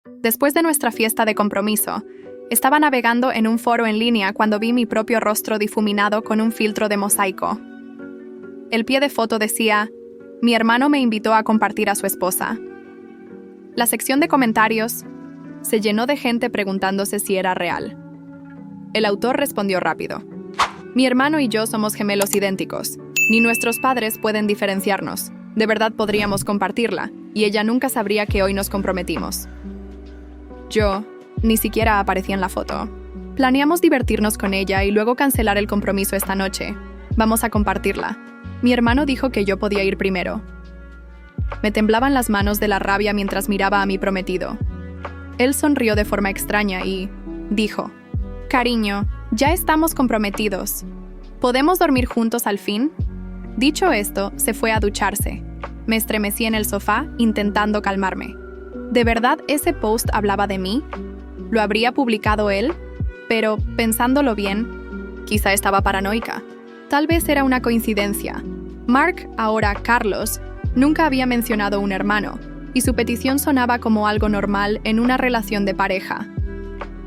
Después de nuestra fiesta de compromiso, estaba navegando en un foro en línea cuando vi mi propio rostro difuminado con un filtro de mosaico. El pie de foto decía: mi hermano me invitó a compartir a su esposa. La sección de comentarios se llenó de gente preguntándose si era real. El autor respondió rápido: mi hermano y yo somos gemelos idénticos. Ni nuestros padres pueden diferenciarnos. De verdad podríamos compartirla, y ella nunca sabría que hoy nos comprometimos. Yo ni siquiera aparecí en la foto. Planeamos divertirnos con ella y luego cancelar el compromiso esta noche. Vamos a compartirla. Mi hermano dijo que yo podía ir primero. Me temblaban las manos de la rabia mientras miraba a mi prometido. Él sonrió de forma extraña y dijo: cariño, ya estamos comprometidos. ¿Podemos dormir juntos al fin? Dicho esto, se fue a ducharse. Me estremecí en el sofá, intentando calmarme. ¿De verdad ese post hablaba de mí? ¿Lo habría publicado él? Pero, pensándolo bien, quizá estaba paranoica. Tal vez era una coincidencia. Mark, ahora Carlos, nunca había mencionado un hermano, y su petición sonaba como algo normal en una relación de pareja.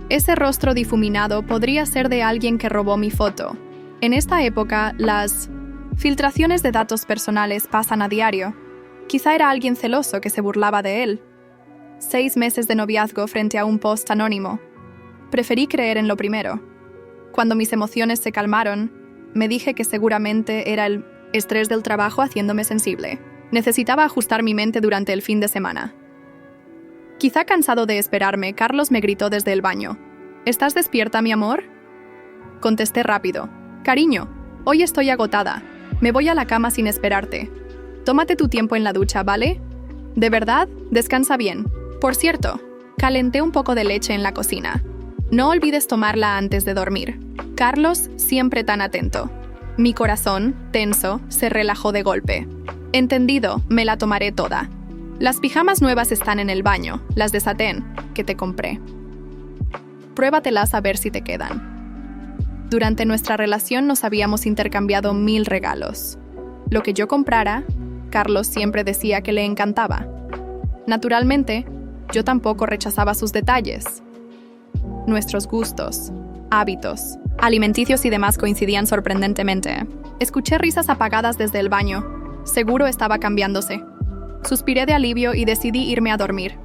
Ese rostro difuminado podría ser de alguien que robó mi foto. En esta época, las filtraciones de datos personales pasan a diario. Quizá era alguien celoso que se burlaba de él. 6 meses de noviazgo frente a un post anónimo. Preferí creer en lo primero. Cuando mis emociones se calmaron, me dije que seguramente era el estrés del trabajo haciéndome sensible. Necesitaba ajustar mi mente durante el fin de semana. Quizá cansado de esperarme, Carlos me gritó desde el baño: ¿estás despierta, mi amor? Contesté rápido: cariño, hoy estoy agotada. Me voy a la cama sin esperarte. Tómate tu tiempo en la ducha, ¿vale? ¿De verdad? Descansa bien. Por cierto, calenté un poco de leche en la cocina. No olvides tomarla antes de dormir. Carlos, siempre tan atento. Mi corazón, tenso, se relajó de golpe. Entendido, me la tomaré toda. Las pijamas nuevas están en el baño, las de satén, que te compré. Pruébatelas a ver si te quedan. Durante nuestra relación nos habíamos intercambiado 1000 regalos. Lo que yo comprara, Carlos siempre decía que le encantaba. Naturalmente, yo tampoco rechazaba sus detalles. Nuestros gustos, hábitos, alimenticios y demás coincidían sorprendentemente. Escuché risas apagadas desde el baño. Seguro estaba cambiándose. Suspiré de alivio y decidí irme a dormir.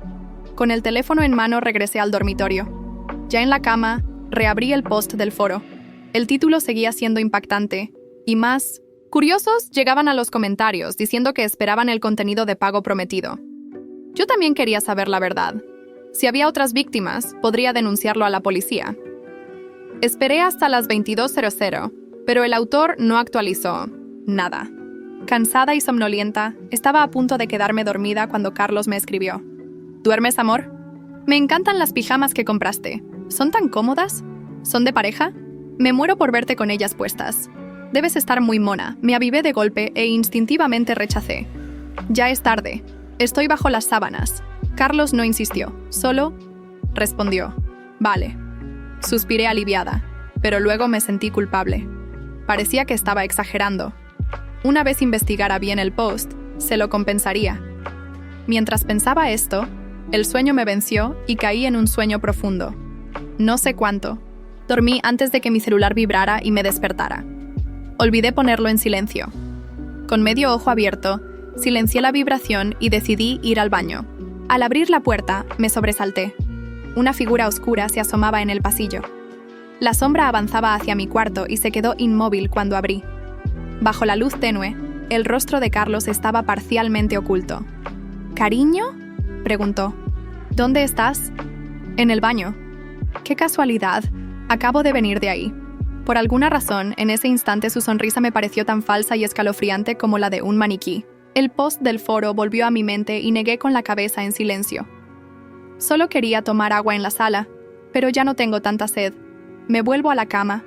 Con el teléfono en mano regresé al dormitorio. Ya en la cama, reabrí el post del foro. El título seguía siendo impactante, y más curiosos llegaban a los comentarios diciendo que esperaban el contenido de pago prometido. Yo también quería saber la verdad. Si había otras víctimas, podría denunciarlo a la policía. Esperé hasta las 22:00, pero el autor no actualizó nada. Cansada y somnolienta, estaba a punto de quedarme dormida cuando Carlos me escribió: ¿duermes, amor? Me encantan las pijamas que compraste. ¿Son tan cómodas? ¿Son de pareja? Me muero por verte con ellas puestas. Debes estar muy mona. Me avivé de golpe e instintivamente rechacé. Ya es tarde. Estoy bajo las sábanas. Carlos no insistió, solo respondió: vale. Suspiré aliviada, pero luego me sentí culpable. Parecía que estaba exagerando. Una vez investigara bien el post, se lo compensaría. Mientras pensaba esto, el sueño me venció y caí en un sueño profundo. No sé cuánto. Dormí antes de que mi celular vibrara y me despertara. Olvidé ponerlo en silencio. Con medio ojo abierto, silencié la vibración y decidí ir al baño. Al abrir la puerta, me sobresalté. Una figura oscura se asomaba en el pasillo. La sombra avanzaba hacia mi cuarto y se quedó inmóvil cuando abrí. Bajo la luz tenue, el rostro de Carlos estaba parcialmente oculto. ¿Cariño?, preguntó. ¿Dónde estás? En el baño. ¡Qué casualidad! Acabo de venir de ahí. Por alguna razón, en ese instante su sonrisa me pareció tan falsa y escalofriante como la de un maniquí. El post del foro volvió a mi mente y negué con la cabeza en silencio. Solo quería tomar agua en la sala, pero ya no tengo tanta sed. Me vuelvo a la cama.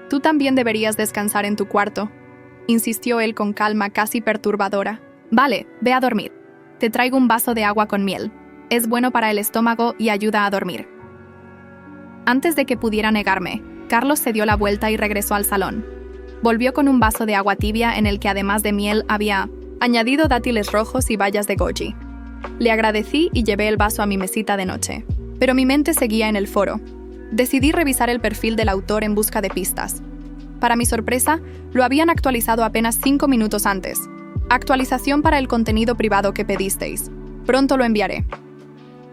Tú también deberías descansar en tu cuarto, insistió él con calma casi perturbadora. Vale, ve a dormir. Te traigo un vaso de agua con miel. Es bueno para el estómago y ayuda a dormir. Antes de que pudiera negarme, Carlos se dio la vuelta y regresó al salón. Volvió con un vaso de agua tibia en el que además de miel había añadido dátiles rojos y bayas de goji. Le agradecí y llevé el vaso a mi mesita de noche, pero mi mente seguía en el foro. Decidí revisar el perfil del autor en busca de pistas. Para mi sorpresa, lo habían actualizado apenas 5 minutos antes. Actualización para el contenido privado que pedisteis. Pronto lo enviaré.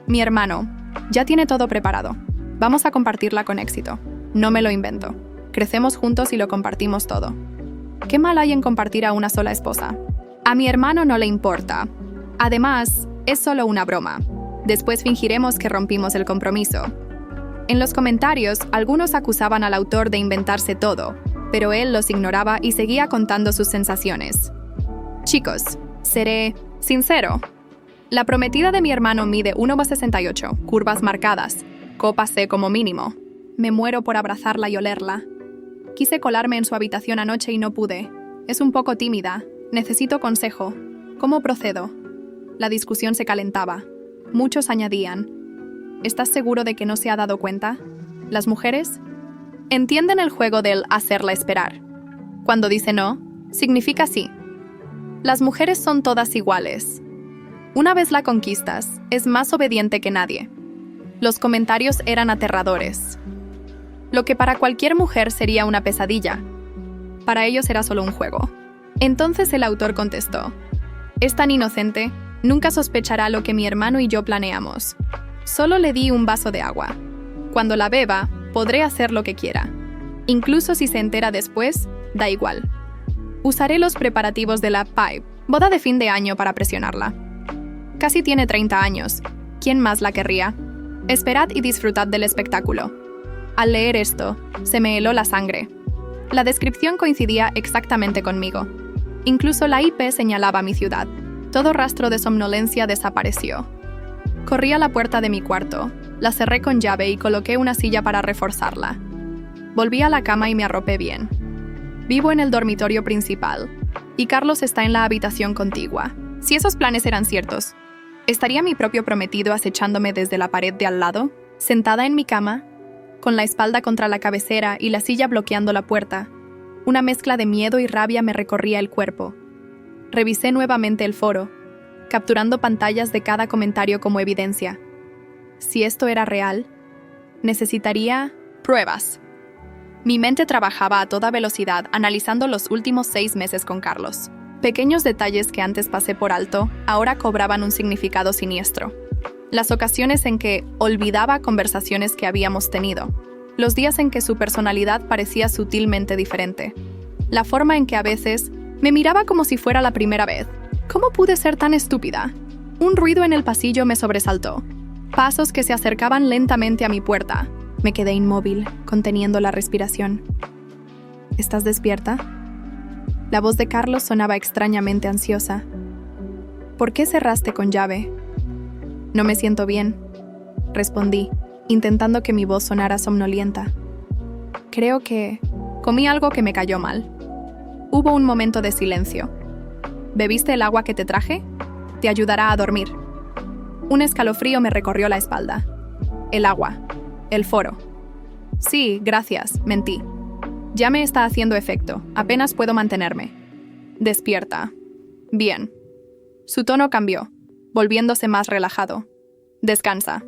Mi hermano, ya tiene todo preparado. Vamos a compartirla con éxito. No me lo invento. Crecemos juntos y lo compartimos todo. ¿Qué mal hay en compartir a una sola esposa? A mi hermano no le importa. Además, es solo una broma. Después fingiremos que rompimos el compromiso. En los comentarios, algunos acusaban al autor de inventarse todo, pero él los ignoraba y seguía contando sus sensaciones. Chicos, seré sincero. La prometida de mi hermano mide 1,68, curvas marcadas, copa C como mínimo. Me muero por abrazarla y olerla. Quise colarme en su habitación anoche y no pude. Es un poco tímida. Necesito consejo. ¿Cómo procedo? La discusión se calentaba. Muchos añadían: ¿estás seguro de que no se ha dado cuenta? ¿Las mujeres? Entienden el juego del hacerla esperar. Cuando dice no, significa sí. Las mujeres son todas iguales. Una vez la conquistas, es más obediente que nadie. Los comentarios eran aterradores. Lo que para cualquier mujer sería una pesadilla, para ellos era solo un juego. Entonces el autor contestó: es tan inocente, nunca sospechará lo que mi hermano y yo planeamos. Solo le di un vaso de agua. Cuando la beba, podré hacer lo que quiera. Incluso si se entera después, da igual. Usaré los preparativos de la PIPE, boda de fin de año, para presionarla. Casi tiene 30 años. ¿Quién más la querría? Esperad y disfrutad del espectáculo. Al leer esto, se me heló la sangre. La descripción coincidía exactamente conmigo. Incluso la IP señalaba mi ciudad. Todo rastro de somnolencia desapareció. Corrí a la puerta de mi cuarto, la cerré con llave y coloqué una silla para reforzarla. Volví a la cama y me arropé bien. Vivo en el dormitorio principal, y Carlos está en la habitación contigua. Si esos planes eran ciertos, ¿estaría mi propio prometido acechándome desde la pared de al lado? Sentada en mi cama, con la espalda contra la cabecera y la silla bloqueando la puerta, una mezcla de miedo y rabia me recorría el cuerpo. Revisé nuevamente el foro, capturando pantallas de cada comentario como evidencia. Si esto era real, necesitaría pruebas. Mi mente trabajaba a toda velocidad analizando los últimos 6 meses con Carlos. Pequeños detalles que antes pasé por alto, ahora cobraban un significado siniestro. Las ocasiones en que olvidaba conversaciones que habíamos tenido. Los días en que su personalidad parecía sutilmente diferente. La forma en que a veces me miraba como si fuera la primera vez. ¿Cómo pude ser tan estúpida? Un ruido en el pasillo me sobresaltó. Pasos que se acercaban lentamente a mi puerta. Me quedé inmóvil, conteniendo la respiración. ¿Estás despierta? La voz de Carlos sonaba extrañamente ansiosa. ¿Por qué cerraste con llave? No me siento bien, respondí, intentando que mi voz sonara somnolienta. Creo que comí algo que me cayó mal. Hubo un momento de silencio. ¿Bebiste el agua que te traje? Te ayudará a dormir. Un escalofrío me recorrió la espalda. El agua. El foro. Sí, gracias, mentí. Ya me está haciendo efecto, apenas puedo mantenerme. Despierta. Bien. Su tono cambió, volviéndose más relajado. Descansa.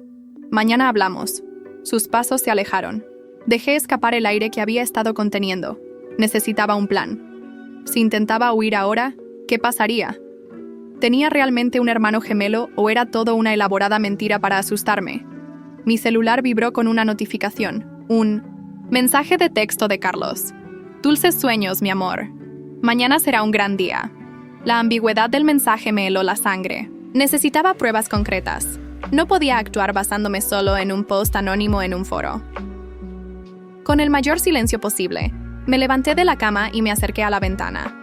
Mañana hablamos. Sus pasos se alejaron. Dejé escapar el aire que había estado conteniendo. Necesitaba un plan. Si intentaba huir ahora, ¿qué pasaría? ¿Tenía realmente un hermano gemelo o era todo una elaborada mentira para asustarme? Mi celular vibró con una notificación. Un mensaje de texto de Carlos. Dulces sueños, mi amor. Mañana será un gran día. La ambigüedad del mensaje me heló la sangre. Necesitaba pruebas concretas. No podía actuar basándome solo en un post anónimo en un foro. Con el mayor silencio posible, me levanté de la cama y me acerqué a la ventana.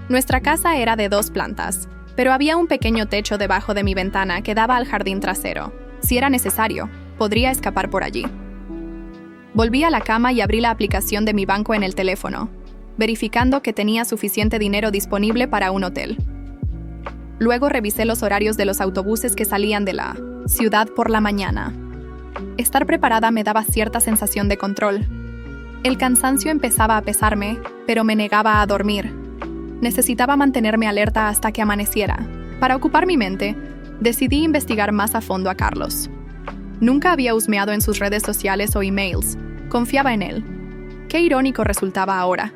Nuestra casa era de 2 plantas, pero había un pequeño techo debajo de mi ventana que daba al jardín trasero. Si era necesario, podría escapar por allí. Volví a la cama y abrí la aplicación de mi banco en el teléfono, verificando que tenía suficiente dinero disponible para un hotel. Luego revisé los horarios de los autobuses que salían de la ciudad por la mañana. Estar preparada me daba cierta sensación de control. El cansancio empezaba a pesarme, pero me negaba a dormir. Necesitaba mantenerme alerta hasta que amaneciera. Para ocupar mi mente, Decidí investigar más a fondo a Carlos. Nunca había husmeado en sus redes sociales o emails. Confiaba en él. Qué irónico resultaba ahora.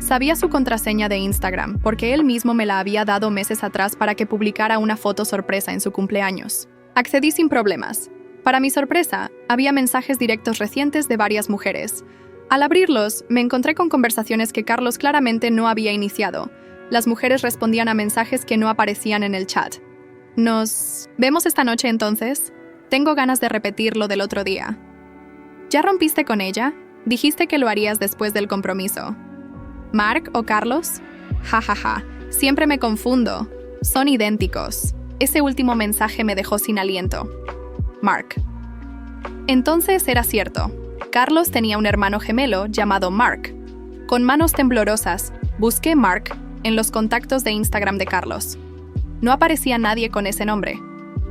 Sabía su contraseña de Instagram porque él mismo me la había dado meses atrás para que publicara una foto sorpresa en su cumpleaños. Accedí sin problemas. Para mi sorpresa, había mensajes directos recientes de varias mujeres. Al abrirlos, me encontré con conversaciones que Carlos claramente no había iniciado. Las mujeres respondían a mensajes que no aparecían en el chat. ¿Nos vemos esta noche entonces? Tengo ganas de repetir lo del otro día. ¿Ya rompiste con ella? Dijiste que lo harías después del compromiso. ¿Mark o Carlos? Ja, siempre me confundo. Son idénticos. Ese último mensaje me dejó sin aliento. Mark. Entonces era cierto. Carlos tenía un hermano gemelo llamado Mark. Con manos temblorosas, busqué Mark en los contactos de Instagram de Carlos. No aparecía nadie con ese nombre.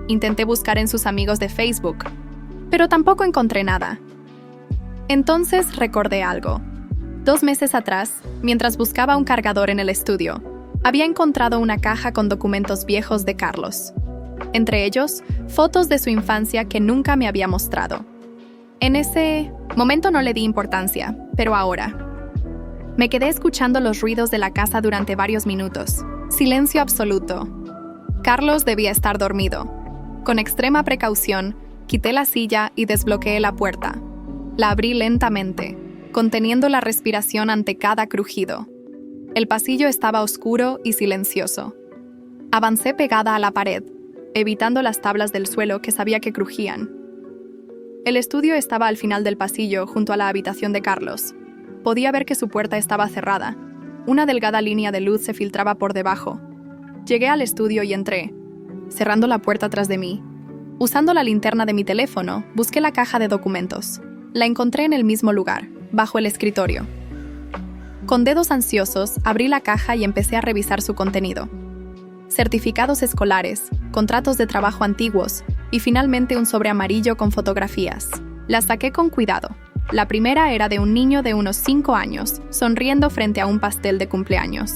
Intenté buscar en sus amigos de Facebook, pero tampoco encontré nada. Entonces recordé algo. 2 meses atrás, mientras buscaba un cargador en el estudio, había encontrado una caja con documentos viejos de Carlos. Entre ellos, fotos de su infancia que nunca me había mostrado. En ese momento no le di importancia, pero ahora. Me quedé escuchando los ruidos de la casa durante varios minutos. Silencio absoluto. Carlos debía estar dormido. Con extrema precaución, quité la silla y desbloqueé la puerta. La abrí lentamente, conteniendo la respiración ante cada crujido. El pasillo estaba oscuro y silencioso. Avancé pegada a la pared, evitando las tablas del suelo que sabía que crujían. El estudio estaba al final del pasillo, junto a la habitación de Carlos. Podía ver que su puerta estaba cerrada. Una delgada línea de luz se filtraba por debajo. Llegué al estudio y entré, cerrando la puerta tras de mí. Usando la linterna de mi teléfono, busqué la caja de documentos. La encontré en el mismo lugar, bajo el escritorio. Con dedos ansiosos, abrí la caja y empecé a revisar su contenido. Certificados escolares, contratos de trabajo antiguos y finalmente un sobre amarillo con fotografías. Las saqué con cuidado. La primera era de un niño de unos 5 años, sonriendo frente a un pastel de cumpleaños.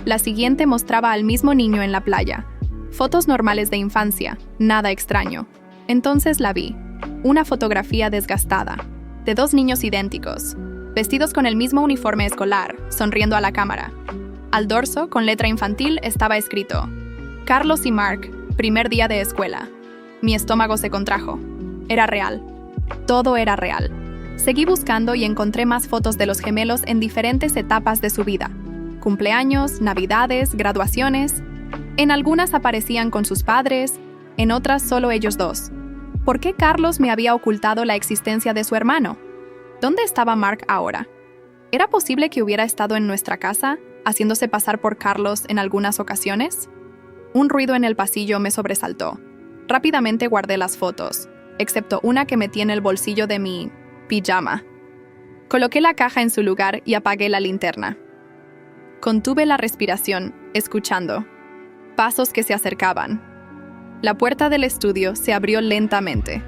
La siguiente mostraba al mismo niño en la playa. Fotos normales de infancia, nada extraño. Entonces la vi. Una fotografía desgastada, de 2 niños idénticos, vestidos con el mismo uniforme escolar, sonriendo a la cámara. Al dorso, con letra infantil, estaba escrito: Carlos y Mark, primer día de escuela. Mi estómago se contrajo. Era real. Todo era real. Seguí buscando y encontré más fotos de los gemelos en diferentes etapas de su vida. Cumpleaños, navidades, graduaciones. En algunas aparecían con sus padres, en otras solo ellos dos. ¿Por qué Carlos me había ocultado la existencia de su hermano? ¿Dónde estaba Mark ahora? ¿Era posible que hubiera estado en nuestra casa, haciéndose pasar por Carlos en algunas ocasiones? Un ruido en el pasillo me sobresaltó. Rápidamente guardé las fotos, excepto una que metí en el bolsillo de mi pijama. Coloqué la caja en su lugar y apagué la linterna. Contuve la respiración, escuchando. Pasos que se acercaban. La puerta del estudio se abrió lentamente.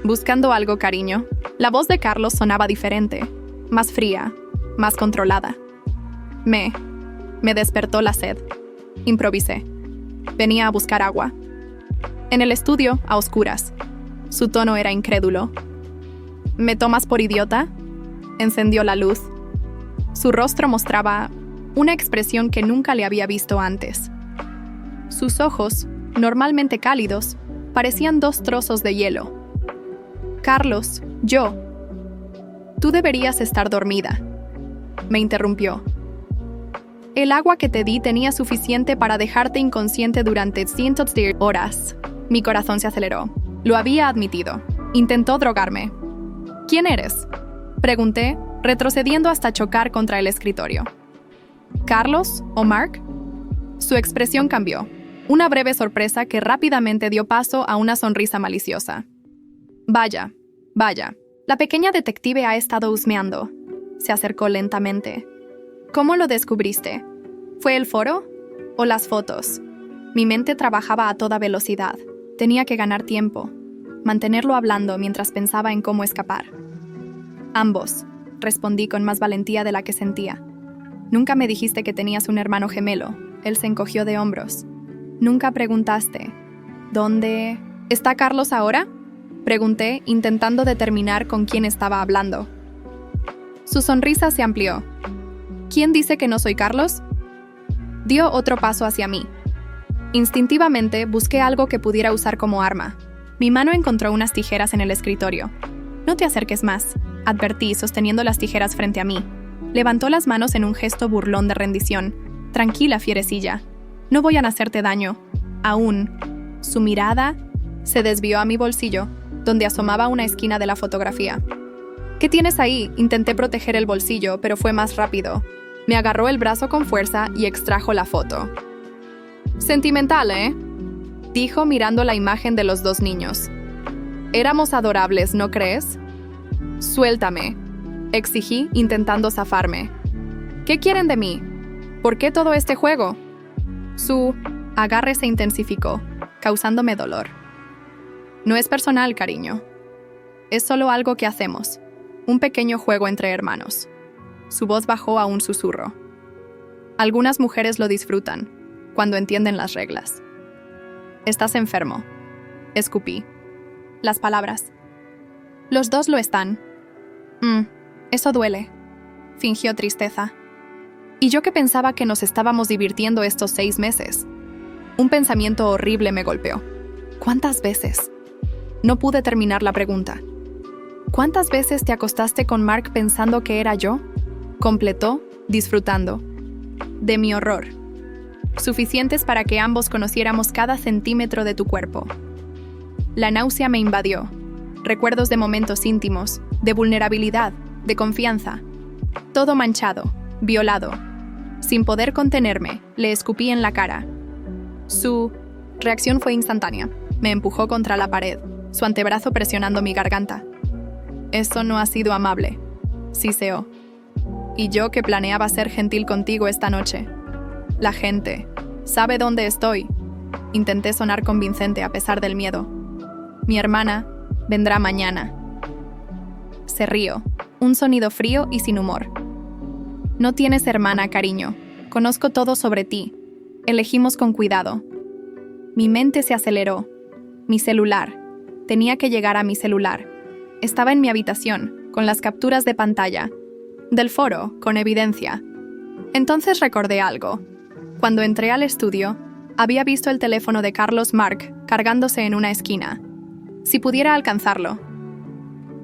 Buscando algo, cariño. La voz de Carlos sonaba diferente, más fría, más controlada. Me despertó la sed. Improvisé. Venía a buscar agua. En el estudio, a oscuras. Su tono era incrédulo. ¿Me tomas por idiota? Encendió la luz. Su rostro mostraba una expresión que nunca le había visto antes. Sus ojos, normalmente cálidos, parecían 2 trozos de hielo. Carlos, yo. Tú deberías estar dormida. Me interrumpió. El agua que te di tenía suficiente para dejarte inconsciente durante cientos de horas. Mi corazón se aceleró. Lo había admitido. Intentó drogarme. ¿Quién eres?, pregunté, retrocediendo hasta chocar contra el escritorio. ¿Carlos o Mark? Su expresión cambió. Una breve sorpresa que rápidamente dio paso a una sonrisa maliciosa. Vaya. La pequeña detective ha estado husmeando. Se acercó lentamente. ¿Cómo lo descubriste? ¿Fue el foro? ¿O las fotos? Mi mente trabajaba a toda velocidad. Tenía que ganar tiempo. Mantenerlo hablando mientras pensaba en cómo escapar. Ambos, respondí con más valentía de la que sentía. Nunca me dijiste que tenías un hermano gemelo. Él se encogió de hombros. Nunca preguntaste. ¿Dónde está Carlos ahora?, pregunté, intentando determinar con quién estaba hablando. Su sonrisa se amplió. ¿Quién dice que no soy Carlos? Dio otro paso hacia mí. Instintivamente busqué algo que pudiera usar como arma. Mi mano encontró unas tijeras en el escritorio. No te acerques más, advertí, sosteniendo las tijeras frente a mí. Levantó las manos en un gesto burlón de rendición. Tranquila, fierecilla. No voy a hacerte daño. Aún. Su mirada se desvió a mi bolsillo, donde asomaba una esquina de la fotografía. ¿Qué tienes ahí?, intenté proteger el bolsillo, pero fue más rápido. Me agarró el brazo con fuerza y extrajo la foto. Sentimental, ¿eh?, dijo mirando la imagen de los dos niños. Éramos adorables, ¿no crees? Suéltame, exigí, intentando zafarme. ¿Qué quieren de mí? ¿Por qué todo este juego? Su agarre se intensificó, causándome dolor. No es personal, cariño. Es solo algo que hacemos. Un pequeño juego entre hermanos. Su voz bajó a un susurro. Algunas mujeres lo disfrutan, cuando entienden las reglas. Estás enfermo, escupí. Las palabras. Los dos lo están. Eso duele, fingió tristeza. Y yo que pensaba que nos estábamos divirtiendo estos 6 meses. Un pensamiento horrible me golpeó. ¿Cuántas veces? No pude terminar la pregunta. ¿Cuántas veces te acostaste con Mark pensando que era yo? Completó, disfrutando. De mi horror. Suficientes para que ambos conociéramos cada centímetro de tu cuerpo. La náusea me invadió. Recuerdos de momentos íntimos, de vulnerabilidad, de confianza. Todo manchado, violado. Sin poder contenerme, le escupí en la cara. Su reacción fue instantánea. Me empujó contra la pared, su antebrazo presionando mi garganta. Eso no ha sido amable, siseó. Y yo que planeaba ser gentil contigo esta noche. La gente sabe dónde estoy. Intenté sonar convincente a pesar del miedo. Mi hermana vendrá mañana. Se rió, un sonido frío y sin humor. No tienes hermana, cariño. Conozco todo sobre ti. Elegimos con cuidado. Mi mente se aceleró. Mi celular. Tenía que llegar a mi celular. Estaba en mi habitación, con las capturas de pantalla. Del foro, con evidencia. Entonces recordé algo. Cuando entré al estudio, había visto el teléfono de Carlos Mark cargándose en una esquina. Si pudiera alcanzarlo.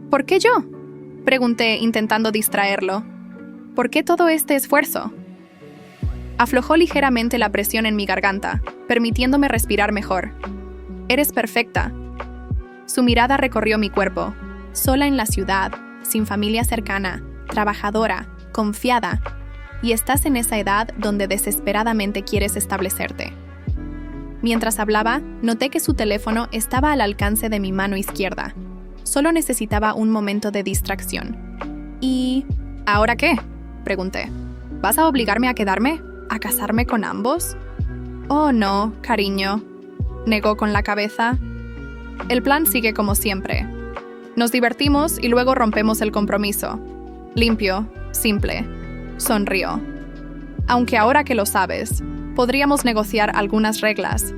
¿Por qué yo?, pregunté, intentando distraerlo. ¿Por qué todo este esfuerzo? Aflojó ligeramente la presión en mi garganta, permitiéndome respirar mejor. Eres perfecta. Su mirada recorrió mi cuerpo. Sola en la ciudad, sin familia cercana, trabajadora, confiada. Y estás en esa edad donde desesperadamente quieres establecerte. Mientras hablaba, noté que su teléfono estaba al alcance de mi mano izquierda. Solo necesitaba un momento de distracción. ¿Y ahora qué?, pregunté. ¿Vas a obligarme a quedarme? ¿A casarme con ambos? Oh, no, cariño, negó con la cabeza. El plan sigue como siempre. Nos divertimos y luego rompemos el compromiso. Limpio, simple. Sonrió. Aunque ahora que lo sabes, podríamos negociar algunas reglas.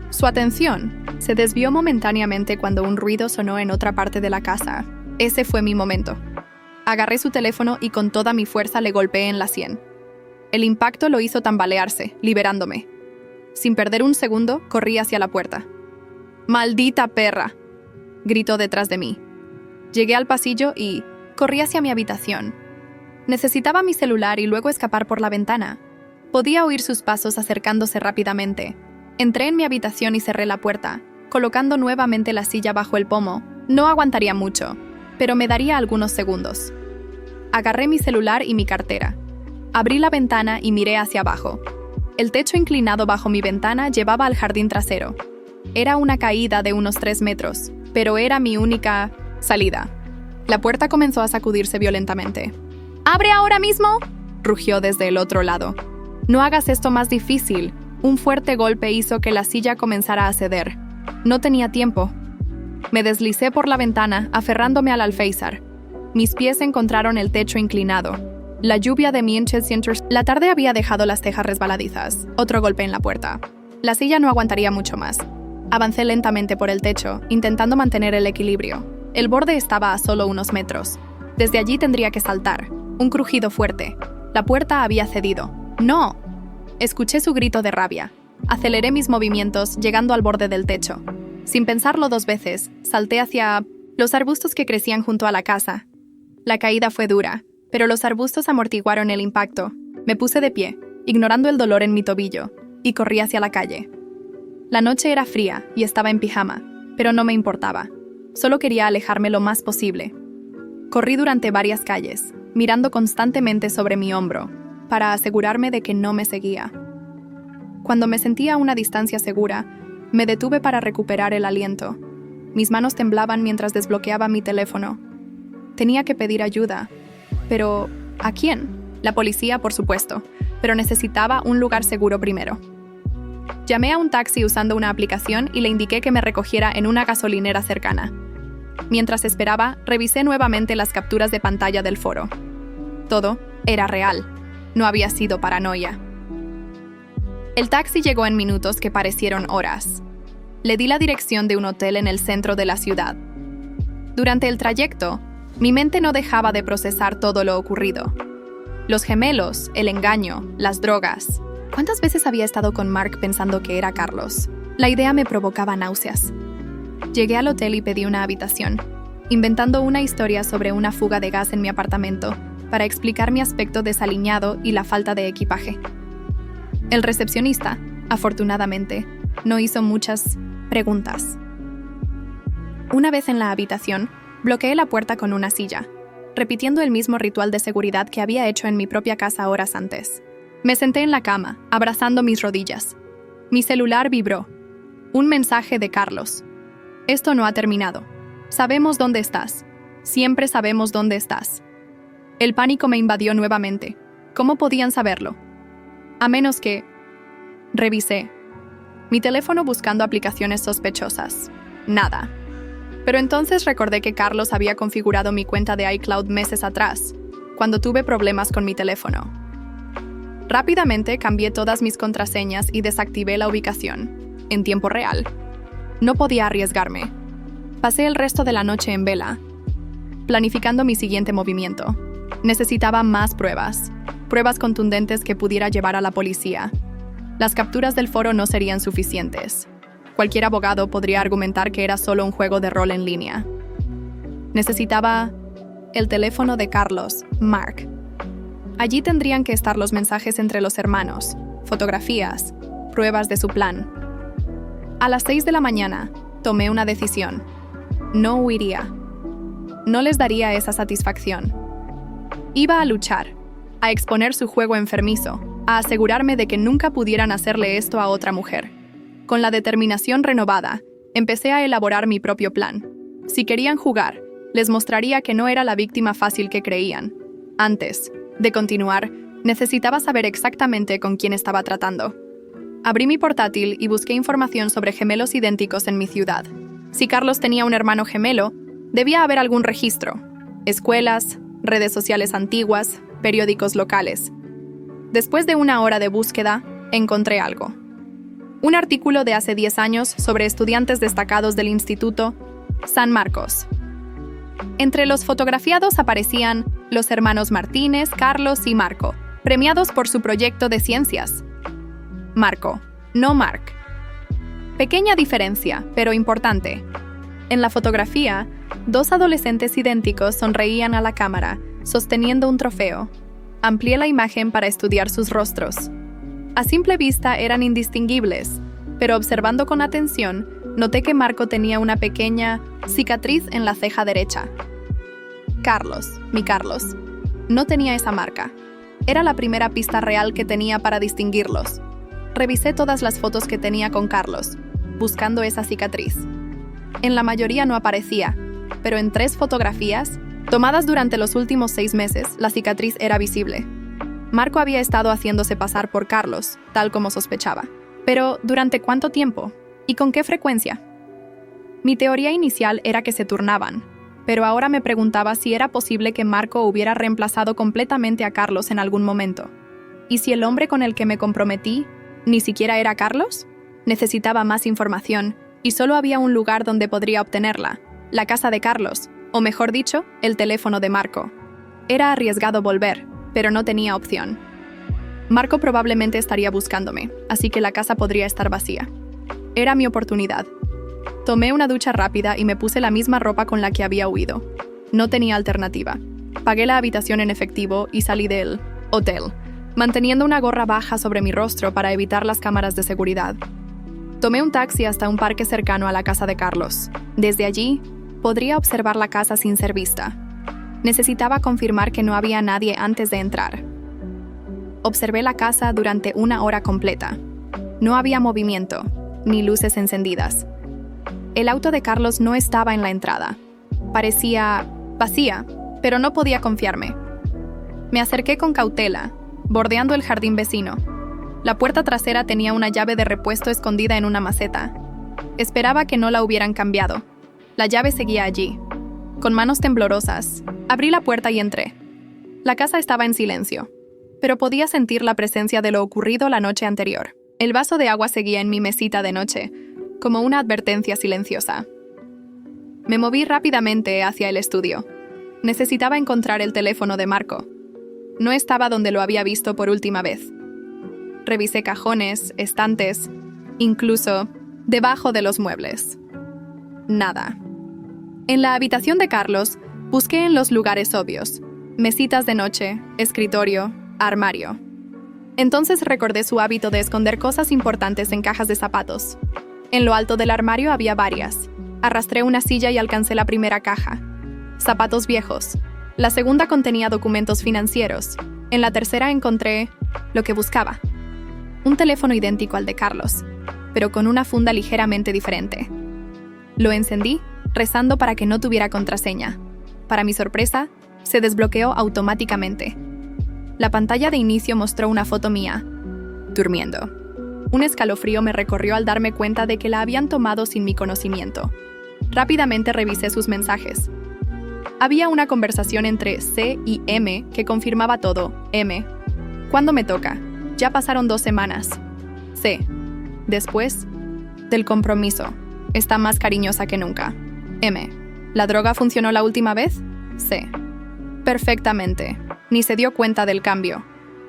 Su atención se desvió momentáneamente cuando un ruido sonó en otra parte de la casa. Ese fue mi momento. Agarré su teléfono y con toda mi fuerza le golpeé en la sien. El impacto lo hizo tambalearse, liberándome. Sin perder un segundo, corrí hacia la puerta. ¡Maldita perra!, gritó detrás de mí. Llegué al pasillo y corrí hacia mi habitación. Necesitaba mi celular y luego escapar por la ventana. Podía oír sus pasos acercándose rápidamente. Entré en mi habitación y cerré la puerta, colocando nuevamente la silla bajo el pomo. No aguantaría mucho, pero me daría algunos segundos. Agarré mi celular y mi cartera. Abrí la ventana y miré hacia abajo. El techo inclinado bajo mi ventana llevaba al jardín trasero. Era una caída de unos 3 metros, pero era mi única salida. La puerta comenzó a sacudirse violentamente. ¡Abre ahora mismo!, rugió desde el otro lado. No hagas esto más difícil. Un fuerte golpe hizo que la silla comenzara a ceder. No tenía tiempo. Me deslicé por la ventana, aferrándome al alféizar. Mis pies encontraron el techo inclinado. La lluvia de Manchester. La tarde había dejado las tejas resbaladizas. Otro golpe en la puerta. La silla no aguantaría mucho más. Avancé lentamente por el techo, intentando mantener el equilibrio. El borde estaba a solo unos metros. Desde allí tendría que saltar. Un crujido fuerte. La puerta había cedido. ¡No! Escuché su grito de rabia. Aceleré mis movimientos, llegando al borde del techo. Sin pensarlo 2 veces, salté hacia los arbustos que crecían junto a la casa. La caída fue dura, pero los arbustos amortiguaron el impacto. Me puse de pie, ignorando el dolor en mi tobillo, y corrí hacia la calle. La noche era fría y estaba en pijama, pero no me importaba. Solo quería alejarme lo más posible. Corrí durante varias calles, mirando constantemente sobre mi hombro, para asegurarme de que no me seguía. Cuando me sentía a una distancia segura, me detuve para recuperar el aliento. Mis manos temblaban mientras desbloqueaba mi teléfono. Tenía que pedir ayuda. Pero, ¿a quién? La policía, por supuesto, pero necesitaba un lugar seguro primero. Llamé a un taxi usando una aplicación y le indiqué que me recogiera en una gasolinera cercana. Mientras esperaba, revisé nuevamente las capturas de pantalla del foro. Todo era real. No había sido paranoia. El taxi llegó en minutos que parecieron horas. Le di la dirección de un hotel en el centro de la ciudad. Durante el trayecto, mi mente no dejaba de procesar todo lo ocurrido. Los gemelos, el engaño, las drogas. ¿Cuántas veces había estado con Mark pensando que era Carlos? La idea me provocaba náuseas. Llegué al hotel y pedí una habitación, inventando una historia sobre una fuga de gas en mi apartamento para explicar mi aspecto desaliñado y la falta de equipaje. El recepcionista, afortunadamente, no hizo muchas preguntas. Una vez en la habitación, bloqueé la puerta con una silla, repitiendo el mismo ritual de seguridad que había hecho en mi propia casa horas antes. Me senté en la cama, abrazando mis rodillas. Mi celular vibró. Un mensaje de Carlos. Esto no ha terminado. Sabemos dónde estás. Siempre sabemos dónde estás. El pánico me invadió nuevamente. ¿Cómo podían saberlo? A menos que... Revisé mi teléfono buscando aplicaciones sospechosas. Nada. Pero entonces recordé que Carlos había configurado mi cuenta de iCloud meses atrás, cuando tuve problemas con mi teléfono. Rápidamente cambié todas mis contraseñas y desactivé la ubicación, en tiempo real. No podía arriesgarme. Pasé el resto de la noche en vela, planificando mi siguiente movimiento. Necesitaba más pruebas contundentes que pudiera llevar a la policía. Las capturas del foro no serían suficientes. Cualquier abogado podría argumentar que era solo un juego de rol en línea. Necesitaba el teléfono de Carlos, Mark. Allí tendrían que estar los mensajes entre los hermanos, fotografías, pruebas de su plan. A las 6 de la mañana, tomé una decisión. No huiría. No les daría esa satisfacción. Iba a luchar, a exponer su juego enfermizo, a asegurarme de que nunca pudieran hacerle esto a otra mujer. Con la determinación renovada, empecé a elaborar mi propio plan. Si querían jugar, les mostraría que no era la víctima fácil que creían. Antes de continuar, necesitaba saber exactamente con quién estaba tratando. Abrí mi portátil y busqué información sobre gemelos idénticos en mi ciudad. Si Carlos tenía un hermano gemelo, debía haber algún registro. Escuelas, redes sociales antiguas, periódicos locales. Después de una hora de búsqueda, encontré algo. Un artículo de hace 10 años sobre estudiantes destacados del Instituto San Marcos. Entre los fotografiados aparecían los hermanos Martínez, Carlos y Marco, premiados por su proyecto de ciencias. Marco, no Mark. Pequeña diferencia, pero importante. En la fotografía, 2 adolescentes idénticos sonreían a la cámara, sosteniendo un trofeo. Amplié la imagen para estudiar sus rostros. A simple vista eran indistinguibles, pero observando con atención, noté que Marco tenía una pequeña cicatriz en la ceja derecha. Carlos, mi Carlos, no tenía esa marca. Era la primera pista real que tenía para distinguirlos. Revisé todas las fotos que tenía con Carlos, buscando esa cicatriz. En la mayoría no aparecía, pero en 3 fotografías, tomadas durante los últimos 6 meses, la cicatriz era visible. Marco había estado haciéndose pasar por Carlos, tal como sospechaba. Pero, ¿durante cuánto tiempo? ¿Y con qué frecuencia? Mi teoría inicial era que se turnaban, pero ahora me preguntaba si era posible que Marco hubiera reemplazado completamente a Carlos en algún momento. ¿Y si el hombre con el que me comprometí ni siquiera era Carlos? Necesitaba más información, y solo había un lugar donde podría obtenerla: la casa de Carlos, o mejor dicho, el teléfono de Marco. Era arriesgado volver, pero no tenía opción. Marco probablemente estaría buscándome, así que la casa podría estar vacía. Era mi oportunidad. Tomé una ducha rápida y me puse la misma ropa con la que había huido. No tenía alternativa. Pagué la habitación en efectivo y salí del hotel, manteniendo una gorra baja sobre mi rostro para evitar las cámaras de seguridad. Tomé un taxi hasta un parque cercano a la casa de Carlos. Desde allí, podría observar la casa sin ser vista. Necesitaba confirmar que no había nadie antes de entrar. Observé la casa durante 1 hora completa. No había movimiento, ni luces encendidas. El auto de Carlos no estaba en la entrada. Parecía vacía, pero no podía confiarme. Me acerqué con cautela, bordeando el jardín vecino. La puerta trasera tenía una llave de repuesto escondida en una maceta. Esperaba que no la hubieran cambiado. La llave seguía allí. Con manos temblorosas, abrí la puerta y entré. La casa estaba en silencio, pero podía sentir la presencia de lo ocurrido la noche anterior. El vaso de agua seguía en mi mesita de noche, como una advertencia silenciosa. Me moví rápidamente hacia el estudio. Necesitaba encontrar el teléfono de Marco. No estaba donde lo había visto por última vez. Revisé cajones, estantes, incluso debajo de los muebles. Nada. En la habitación de Carlos, busqué en los lugares obvios: mesitas de noche, escritorio, armario. Entonces recordé su hábito de esconder cosas importantes en cajas de zapatos. En lo alto del armario había varias. Arrastré una silla y alcancé la primera caja. Zapatos viejos. La segunda contenía documentos financieros. En la tercera encontré lo que buscaba: un teléfono idéntico al de Carlos, pero con una funda ligeramente diferente. Lo encendí, rezando para que no tuviera contraseña. Para mi sorpresa, se desbloqueó automáticamente. La pantalla de inicio mostró una foto mía, durmiendo. Un escalofrío me recorrió al darme cuenta de que la habían tomado sin mi conocimiento. Rápidamente revisé sus mensajes. Había una conversación entre C y M que confirmaba todo. M: ¿cuándo me toca? Ya pasaron 2 semanas. C: después del compromiso. Está más cariñosa que nunca. M: ¿la droga funcionó la última vez? C: perfectamente. Ni se dio cuenta del cambio.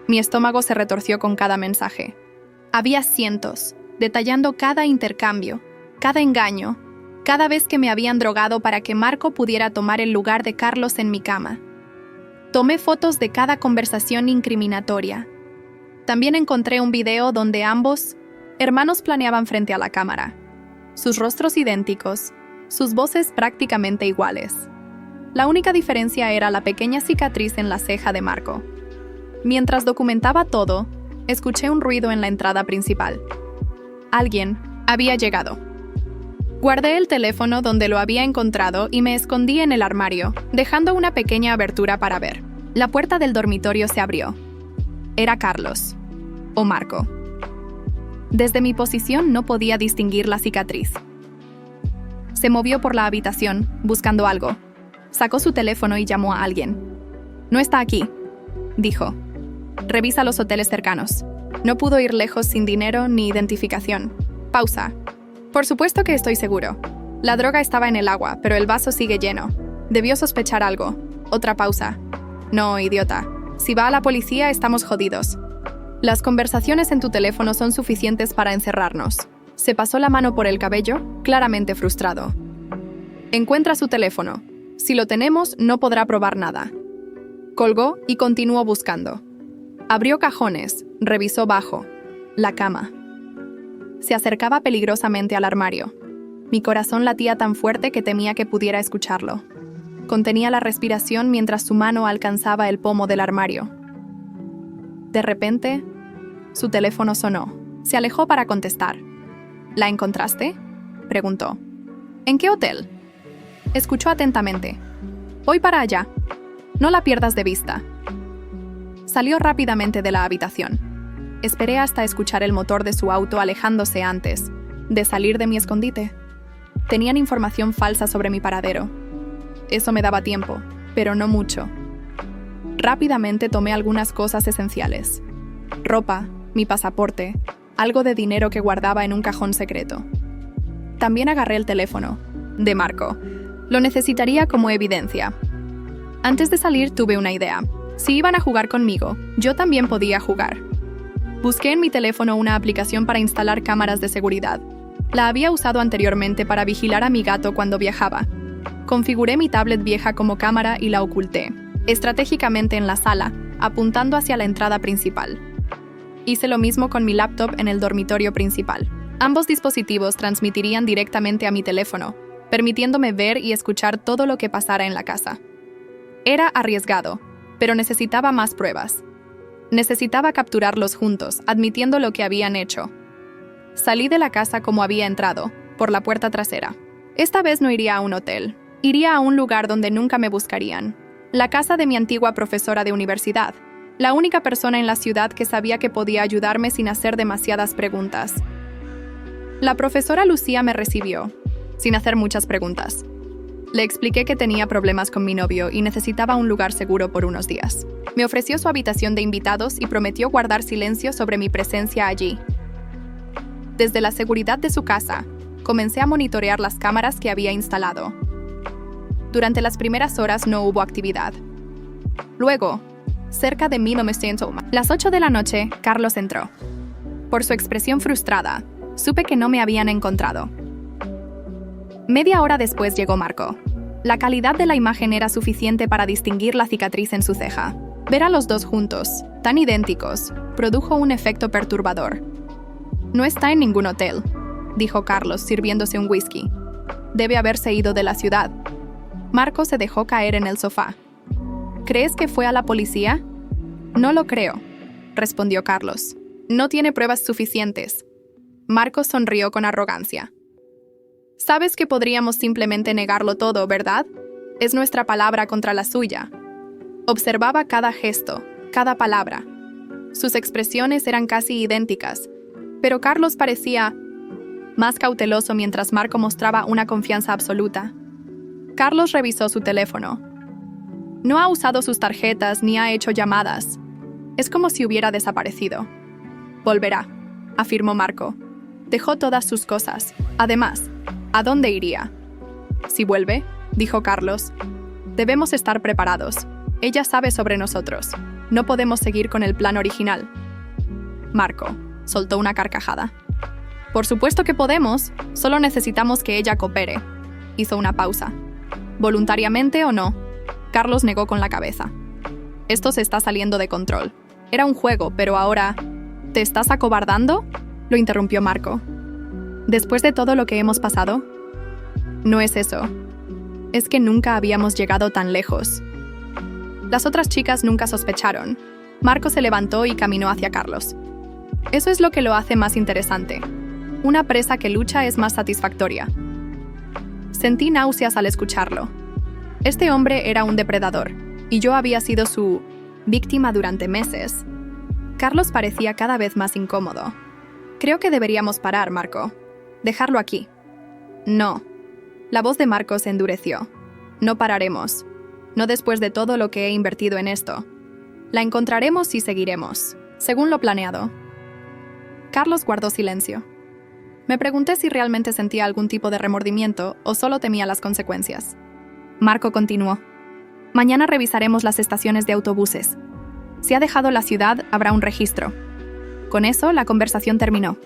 Mi estómago se retorció con cada mensaje. Había cientos, detallando cada intercambio, cada engaño, cada vez que me habían drogado para que Marco pudiera tomar el lugar de Carlos en mi cama. Tomé fotos de cada conversación incriminatoria. También encontré un video donde ambos hermanos planeaban frente a la cámara. Sus rostros idénticos, sus voces prácticamente iguales. La única diferencia era la pequeña cicatriz en la ceja de Marco. Mientras documentaba todo, escuché un ruido en la entrada principal. Alguien había llegado. Guardé el teléfono donde lo había encontrado y me escondí en el armario, dejando una pequeña abertura para ver. La puerta del dormitorio se abrió. Era Carlos, o Marco. Desde mi posición no podía distinguir la cicatriz. Se movió por la habitación, buscando algo. Sacó su teléfono y llamó a alguien. «No está aquí», dijo. «Revisa los hoteles cercanos». No pudo ir lejos sin dinero ni identificación. Pausa. «Por supuesto que estoy seguro. La droga estaba en el agua, pero el vaso sigue lleno. Debió sospechar algo». Otra pausa. «No, idiota. Si va a la policía, estamos jodidos. Las conversaciones en tu teléfono son suficientes para encerrarnos». Se pasó la mano por el cabello, claramente frustrado. «Encuentra su teléfono. Si lo tenemos, no podrá probar nada». Colgó y continuó buscando. Abrió cajones, revisó bajo, la cama. Se acercaba peligrosamente al armario. Mi corazón latía tan fuerte que temía que pudiera escucharlo. Contenía la respiración mientras su mano alcanzaba el pomo del armario. De repente, su teléfono sonó. Se alejó para contestar. «¿La encontraste?», preguntó. «¿En qué hotel?». Escuchó atentamente. «Voy para allá. No la pierdas de vista». Salió rápidamente de la habitación. Esperé hasta escuchar el motor de su auto alejándose antes de salir de mi escondite. Tenían información falsa sobre mi paradero. Eso me daba tiempo, pero no mucho. Rápidamente tomé algunas cosas esenciales: ropa, mi pasaporte, algo de dinero que guardaba en un cajón secreto. También agarré el teléfono de Marco. Lo necesitaría como evidencia. Antes de salir tuve una idea. Si iban a jugar conmigo, yo también podía jugar. Busqué en mi teléfono una aplicación para instalar cámaras de seguridad. La había usado anteriormente para vigilar a mi gato cuando viajaba. Configuré mi tablet vieja como cámara y la oculté, estratégicamente en la sala, apuntando hacia la entrada principal. Hice lo mismo con mi laptop en el dormitorio principal. Ambos dispositivos transmitirían directamente a mi teléfono, permitiéndome ver y escuchar todo lo que pasara en la casa. Era arriesgado, pero necesitaba más pruebas. Necesitaba capturarlos juntos, admitiendo lo que habían hecho. Salí de la casa como había entrado, por la puerta trasera. Esta vez no iría a un hotel. Iría a un lugar donde nunca me buscarían. La casa de mi antigua profesora de universidad. La única persona en la ciudad que sabía que podía ayudarme sin hacer demasiadas preguntas. La profesora Lucía me recibió, sin hacer muchas preguntas. Le expliqué que tenía problemas con mi novio y necesitaba un lugar seguro por unos días. Me ofreció su habitación de invitados y prometió guardar silencio sobre mi presencia allí. Desde la seguridad de su casa, comencé a monitorear las cámaras que había instalado. Durante las primeras horas no hubo actividad. Luego, cerca de 1900, las 8 de la noche, Carlos entró. Por su expresión frustrada, supe que no me habían encontrado. Media hora después llegó Marco. La calidad de la imagen era suficiente para distinguir la cicatriz en su ceja. Ver a los dos juntos, tan idénticos, produjo un efecto perturbador. «No está en ningún hotel», dijo Carlos, sirviéndose un whisky. «Debe haberse ido de la ciudad». Marco se dejó caer en el sofá. «¿Crees que fue a la policía?» «No lo creo», respondió Carlos. «No tiene pruebas suficientes». Marco sonrió con arrogancia. «Sabes que podríamos simplemente negarlo todo, ¿verdad? Es nuestra palabra contra la suya». Observaba cada gesto, cada palabra. Sus expresiones eran casi idénticas, pero Carlos parecía más cauteloso mientras Marco mostraba una confianza absoluta. Carlos revisó su teléfono. No ha usado sus tarjetas ni ha hecho llamadas. Es como si hubiera desaparecido. «Volverá», afirmó Marco. «Dejó todas sus cosas. Además, ¿a dónde iría?» «Si vuelve», dijo Carlos, «debemos estar preparados. Ella sabe sobre nosotros. No podemos seguir con el plan original». Marco soltó una carcajada. «Por supuesto que podemos. Solo necesitamos que ella coopere». Hizo una pausa. «¿Voluntariamente o no?» Carlos negó con la cabeza. «Esto se está saliendo de control. Era un juego, pero ahora... ¿Te estás acobardando?», lo interrumpió Marco. «¿Después de todo lo que hemos pasado?» «No es eso. Es que nunca habíamos llegado tan lejos». Las otras chicas nunca sospecharon. Marco se levantó y caminó hacia Carlos. «Eso es lo que lo hace más interesante. Una presa que lucha es más satisfactoria». Sentí náuseas al escucharlo. Este hombre era un depredador, y yo había sido su víctima durante meses. Carlos parecía cada vez más incómodo. «Creo que deberíamos parar, Marco. Dejarlo aquí». «No». La voz de Marco se endureció. «No pararemos. No después de todo lo que he invertido en esto. La encontraremos y seguiremos, según lo planeado». Carlos guardó silencio. Me pregunté si realmente sentía algún tipo de remordimiento o solo temía las consecuencias. Marco continuó. «Mañana revisaremos las estaciones de autobuses. Si ha dejado la ciudad, habrá un registro». Con eso, la conversación terminó.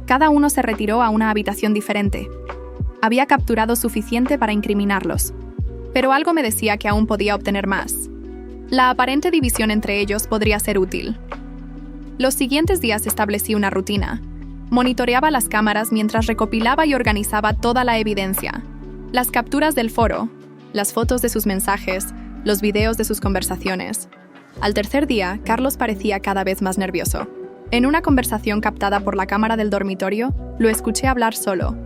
Cada uno se retiró a una habitación diferente. Había capturado suficiente para incriminarlos. Pero algo me decía que aún podía obtener más. La aparente división entre ellos podría ser útil. Los siguientes días establecí una rutina. Monitoreaba las cámaras mientras recopilaba y organizaba toda la evidencia. Las capturas del foro, las fotos de sus mensajes, los videos de sus conversaciones. Al tercer día, Carlos parecía cada vez más nervioso. En una conversación captada por la cámara del dormitorio, lo escuché hablar solo.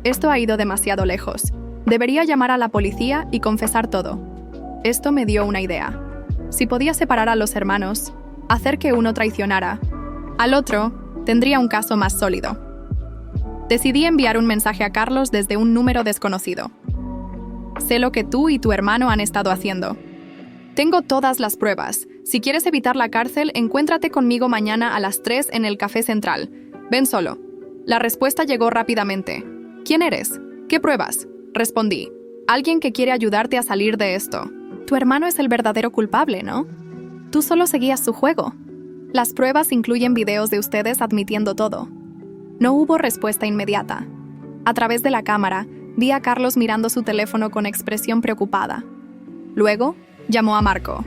«Esto ha ido demasiado lejos. Debería llamar a la policía y confesar todo». Esto me dio una idea. Si podía separar a los hermanos, hacer que uno traicionara al otro, tendría un caso más sólido. Decidí enviar un mensaje a Carlos desde un número desconocido. «Sé lo que tú y tu hermano han estado haciendo. Tengo todas las pruebas. Si quieres evitar la cárcel, encuéntrate conmigo mañana a las 3 en el Café Central. Ven solo». La respuesta llegó rápidamente. ¿Quién eres? ¿Qué pruebas? Respondí. Alguien que quiere ayudarte a salir de esto. Tu hermano es el verdadero culpable, ¿no? Tú solo seguías su juego. Las pruebas incluyen videos de ustedes admitiendo todo. No hubo respuesta inmediata. A través de la cámara, vi a Carlos mirando su teléfono con expresión preocupada. Luego, llamó a Marco.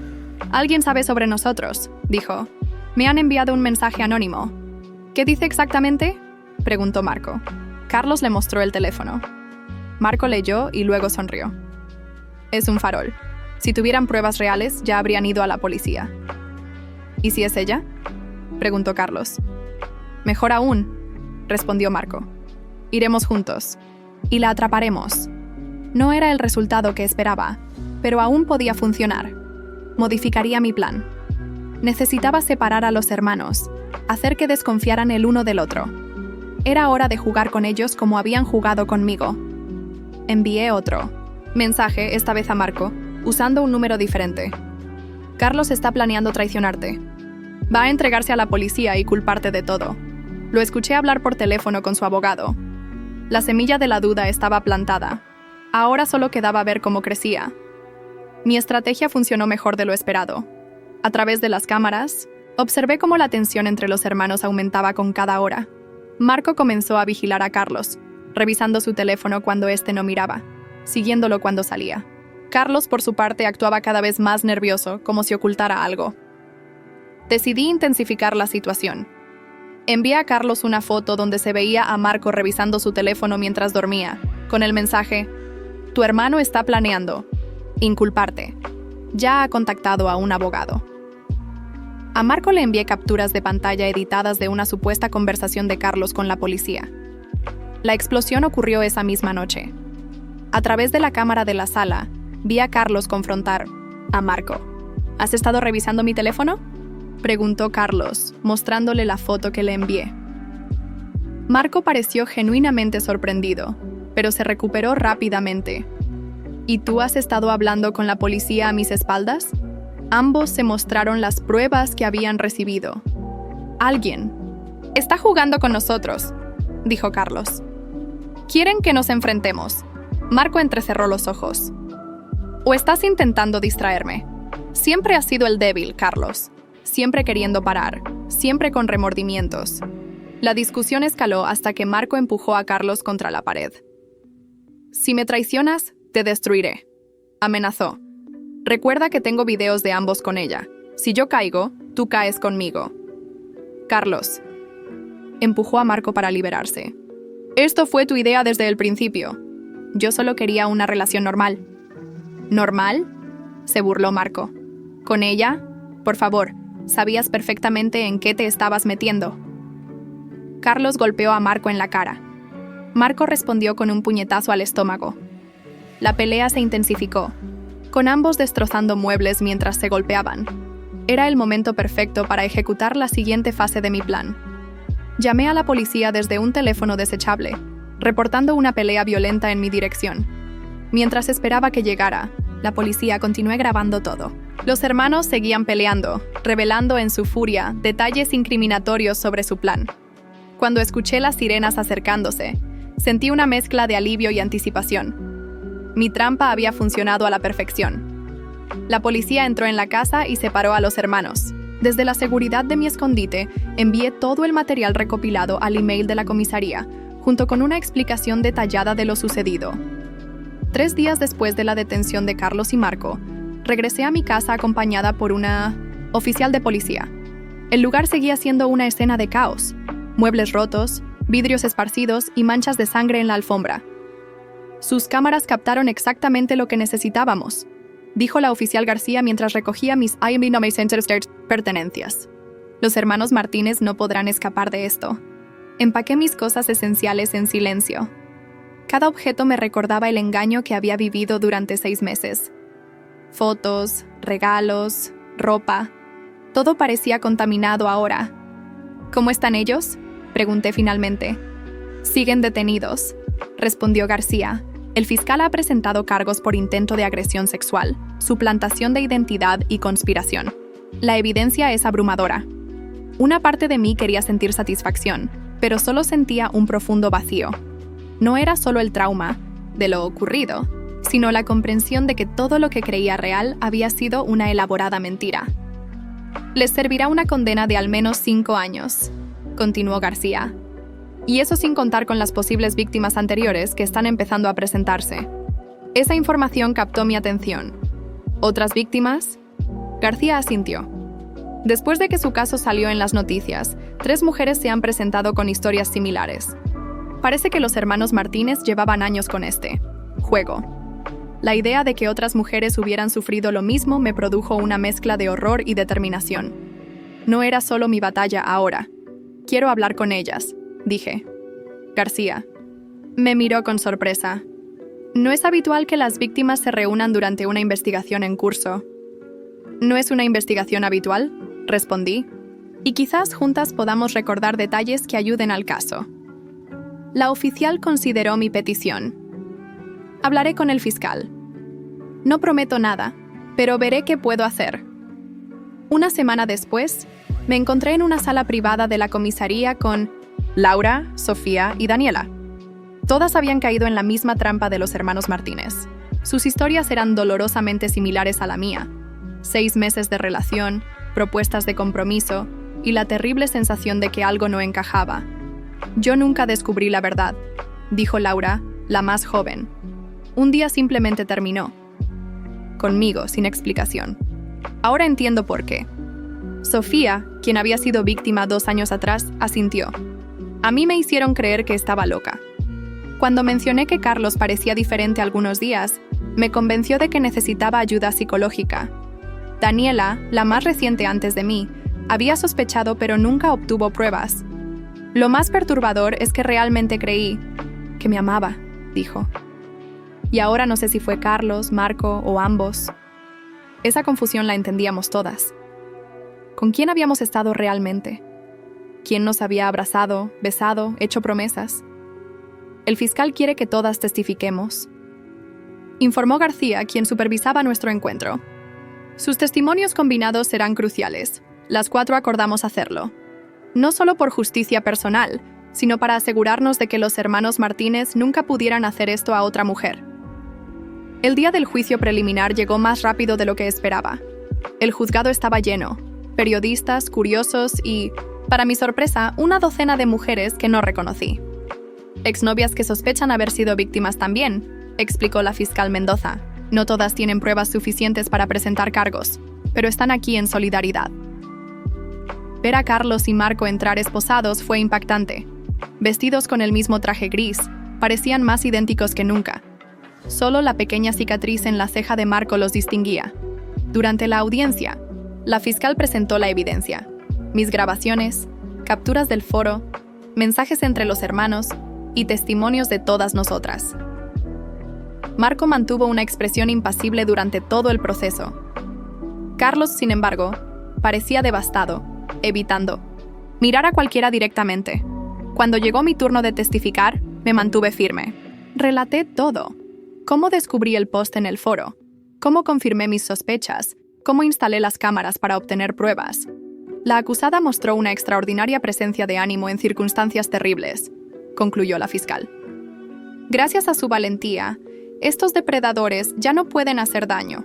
«Alguien sabe sobre nosotros», dijo. «Me han enviado un mensaje anónimo». «¿Qué dice exactamente?», preguntó Marco. Carlos le mostró el teléfono. Marco leyó y luego sonrió. «Es un farol. Si tuvieran pruebas reales, ya habrían ido a la policía». «¿Y si es ella?», preguntó Carlos. «Mejor aún», respondió Marco. «Iremos juntos. Y la atraparemos». No era el resultado que esperaba, pero aún podía funcionar. Modificaría mi plan. Necesitaba separar a los hermanos, hacer que desconfiaran el uno del otro. Era hora de jugar con ellos como habían jugado conmigo. Envié otro mensaje, esta vez a Marco, usando un número diferente. «Carlos está planeando traicionarte. Va a entregarse a la policía y culparte de todo». Lo escuché hablar por teléfono con su abogado. La semilla de la duda estaba plantada. Ahora solo quedaba ver cómo crecía. Mi estrategia funcionó mejor de lo esperado. A través de las cámaras, observé cómo la tensión entre los hermanos aumentaba con cada hora. Marco comenzó a vigilar a Carlos, revisando su teléfono cuando éste no miraba, siguiéndolo cuando salía. Carlos, por su parte, actuaba cada vez más nervioso, como si ocultara algo. Decidí intensificar la situación. Envié a Carlos una foto donde se veía a Marco revisando su teléfono mientras dormía, con el mensaje: «Tu hermano está planeando inculparte. Ya ha contactado a un abogado». A Marco le envié capturas de pantalla editadas de una supuesta conversación de Carlos con la policía. La explosión ocurrió esa misma noche. A través de la cámara de la sala, vi a Carlos confrontar a Marco. «¿Has estado revisando mi teléfono?», preguntó Carlos, mostrándole la foto que le envié. Marco pareció genuinamente sorprendido, pero se recuperó rápidamente. «¿Y tú has estado hablando con la policía a mis espaldas?». Ambos se mostraron las pruebas que habían recibido. «Alguien está jugando con nosotros», dijo Carlos. «Quieren que nos enfrentemos». Marco entrecerró los ojos. «¿O estás intentando distraerme? Siempre has sido el débil, Carlos. Siempre queriendo parar, siempre con remordimientos». La discusión escaló hasta que Marco empujó a Carlos contra la pared. «Si me traicionas, te destruiré», amenazó. «Recuerda que tengo videos de ambos con ella. Si yo caigo, tú caes conmigo». «Carlos», empujó a Marco para liberarse. «Esto fue tu idea desde el principio. Yo solo quería una relación normal». «¿Normal?», se burló Marco. «¿Con ella? Por favor, sabías perfectamente en qué te estabas metiendo». Carlos golpeó a Marco en la cara. Marco respondió con un puñetazo al estómago. La pelea se intensificó, con ambos destrozando muebles mientras se golpeaban. Era el momento perfecto para ejecutar la siguiente fase de mi plan. Llamé a la policía desde un teléfono desechable, reportando una pelea violenta en mi dirección. Mientras esperaba que llegara, la policía continuó grabando todo. Los hermanos seguían peleando, revelando en su furia detalles incriminatorios sobre su plan. Cuando escuché las sirenas acercándose, sentí una mezcla de alivio y anticipación. Mi trampa había funcionado a la perfección. La policía entró en la casa y separó a los hermanos. Desde la seguridad de mi escondite, envié todo el material recopilado al email de la comisaría, junto con una explicación detallada de lo sucedido. 3 días después de la detención de Carlos y Marco, regresé a mi casa acompañada por una oficial de policía. El lugar seguía siendo una escena de caos. Muebles rotos, vidrios esparcidos y manchas de sangre en la alfombra. «Sus cámaras captaron exactamente lo que necesitábamos», dijo la oficial García mientras recogía mis pertenencias. «Los hermanos Martínez no podrán escapar de esto». Empaqué mis cosas esenciales en silencio. Cada objeto me recordaba el engaño que había vivido durante 6 meses. Fotos, regalos, ropa. Todo parecía contaminado ahora. «¿Cómo están ellos?», pregunté finalmente. «Siguen detenidos», respondió García. «El fiscal ha presentado cargos por intento de agresión sexual, suplantación de identidad y conspiración. La evidencia es abrumadora». Una parte de mí quería sentir satisfacción, pero solo sentía un profundo vacío. No era solo el trauma de lo ocurrido, sino la comprensión de que todo lo que creía real había sido una elaborada mentira. Les servirá una condena de al menos 5 años, continuó García. Y eso sin contar con las posibles víctimas anteriores que están empezando a presentarse. Esa información captó mi atención. ¿Otras víctimas? García asintió. Después de que su caso salió en las noticias, 3 mujeres se han presentado con historias similares. Parece que los hermanos Martínez llevaban años con este juego. La idea de que otras mujeres hubieran sufrido lo mismo me produjo una mezcla de horror y determinación. No era solo mi batalla ahora. Quiero hablar con ellas, dije. García me miró con sorpresa. No es habitual que las víctimas se reúnan durante una investigación en curso. ¿No es una investigación habitual?, respondí. Y quizás juntas podamos recordar detalles que ayuden al caso. La oficial consideró mi petición. Hablaré con el fiscal. No prometo nada, pero veré qué puedo hacer. Una semana después, me encontré en una sala privada de la comisaría con Laura, Sofía y Daniela. Todas habían caído en la misma trampa de los hermanos Martínez. Sus historias eran dolorosamente similares a la mía. 6 meses de relación, propuestas de compromiso y la terrible sensación de que algo no encajaba. Yo nunca descubrí la verdad, dijo Laura, la más joven. Un día simplemente terminó. Conmigo, sin explicación. Ahora entiendo por qué. Sofía, quien había sido víctima 2 años atrás, asintió. A mí me hicieron creer que estaba loca. Cuando mencioné que Carlos parecía diferente algunos días, me convenció de que necesitaba ayuda psicológica. Daniela, la más reciente antes de mí, había sospechado pero nunca obtuvo pruebas. Lo más perturbador es que realmente creí que me amaba, dijo. Y ahora no sé si fue Carlos, Marco o ambos. Esa confusión la entendíamos todas. ¿Con quién habíamos estado realmente? ¿Quién nos había abrazado, besado, hecho promesas? El fiscal quiere que todas testifiquemos, informó García, quien supervisaba nuestro encuentro. Sus testimonios combinados serán cruciales. Las 4 acordamos hacerlo. No solo por justicia personal, sino para asegurarnos de que los hermanos Martínez nunca pudieran hacer esto a otra mujer. El día del juicio preliminar llegó más rápido de lo que esperaba. El juzgado estaba lleno, periodistas, curiosos y, para mi sorpresa, una docena de mujeres que no reconocí. Exnovias que sospechan haber sido víctimas también, explicó la fiscal Mendoza. No todas tienen pruebas suficientes para presentar cargos, pero están aquí en solidaridad. Ver a Carlos y Marco entrar esposados fue impactante. Vestidos con el mismo traje gris, parecían más idénticos que nunca. Solo la pequeña cicatriz en la ceja de Marco los distinguía. Durante la audiencia, la fiscal presentó la evidencia. Mis grabaciones, capturas del foro, mensajes entre los hermanos y testimonios de todas nosotras. Marco mantuvo una expresión impasible durante todo el proceso. Carlos, sin embargo, parecía devastado, evitando mirar a cualquiera directamente. Cuando llegó mi turno de testificar, me mantuve firme. Relaté todo. Cómo descubrí el post en el foro, cómo confirmé mis sospechas, cómo instalé las cámaras para obtener pruebas. La acusada mostró una extraordinaria presencia de ánimo en circunstancias terribles, concluyó la fiscal. Gracias a su valentía, estos depredadores ya no pueden hacer daño.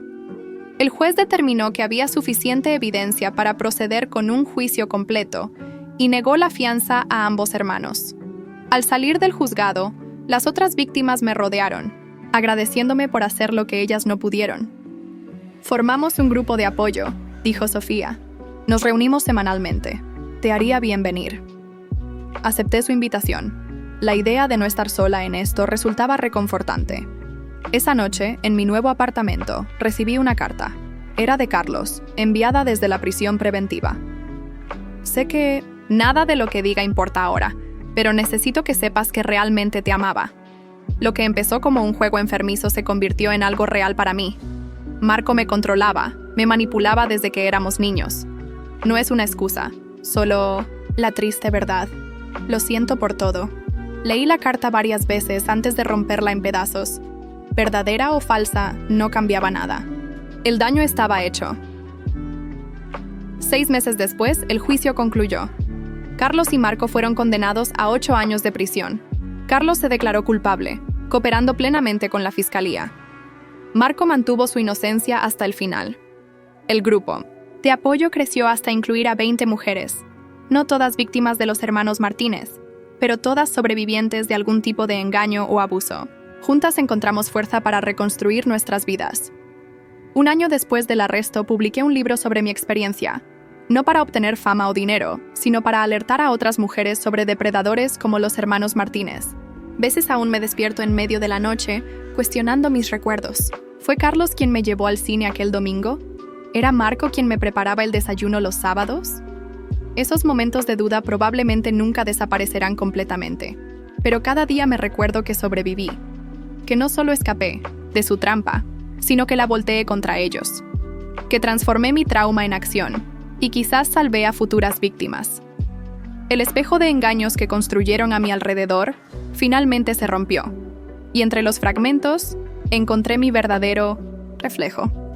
El juez determinó que había suficiente evidencia para proceder con un juicio completo y negó la fianza a ambos hermanos. Al salir del juzgado, las otras víctimas me rodearon, agradeciéndome por hacer lo que ellas no pudieron. Formamos un grupo de apoyo, dijo Sofía. Nos reunimos semanalmente. Te haría bien venir. Acepté su invitación. La idea de no estar sola en esto resultaba reconfortante. Esa noche, en mi nuevo apartamento, recibí una carta. Era de Carlos, enviada desde la prisión preventiva. Sé que nada de lo que diga importa ahora, pero necesito que sepas que realmente te amaba. Lo que empezó como un juego enfermizo se convirtió en algo real para mí. Marco me controlaba, me manipulaba desde que éramos niños. No es una excusa, solo la triste verdad. Lo siento por todo. Leí la carta varias veces antes de romperla en pedazos. Verdadera o falsa, no cambiaba nada. El daño estaba hecho. 6 meses después, el juicio concluyó. Carlos y Marco fueron condenados a 8 años de prisión. Carlos se declaró culpable, cooperando plenamente con la fiscalía. Marco mantuvo su inocencia hasta el final. El grupo de apoyo creció hasta incluir a 20 mujeres, no todas víctimas de los hermanos Martínez, pero todas sobrevivientes de algún tipo de engaño o abuso. Juntas encontramos fuerza para reconstruir nuestras vidas. Un año después del arresto publiqué un libro sobre mi experiencia, no para obtener fama o dinero, sino para alertar a otras mujeres sobre depredadores como los hermanos Martínez. Veces aún me despierto en medio de la noche, cuestionando mis recuerdos. ¿Fue Carlos quien me llevó al cine aquel domingo? ¿Era Marco quien me preparaba el desayuno los sábados? Esos momentos de duda probablemente nunca desaparecerán completamente, pero cada día me recuerdo que sobreviví, que no solo escapé de su trampa, sino que la volteé contra ellos, que transformé mi trauma en acción y quizás salvé a futuras víctimas. El espejo de engaños que construyeron a mi alrededor finalmente se rompió, y entre los fragmentos encontré mi verdadero reflejo.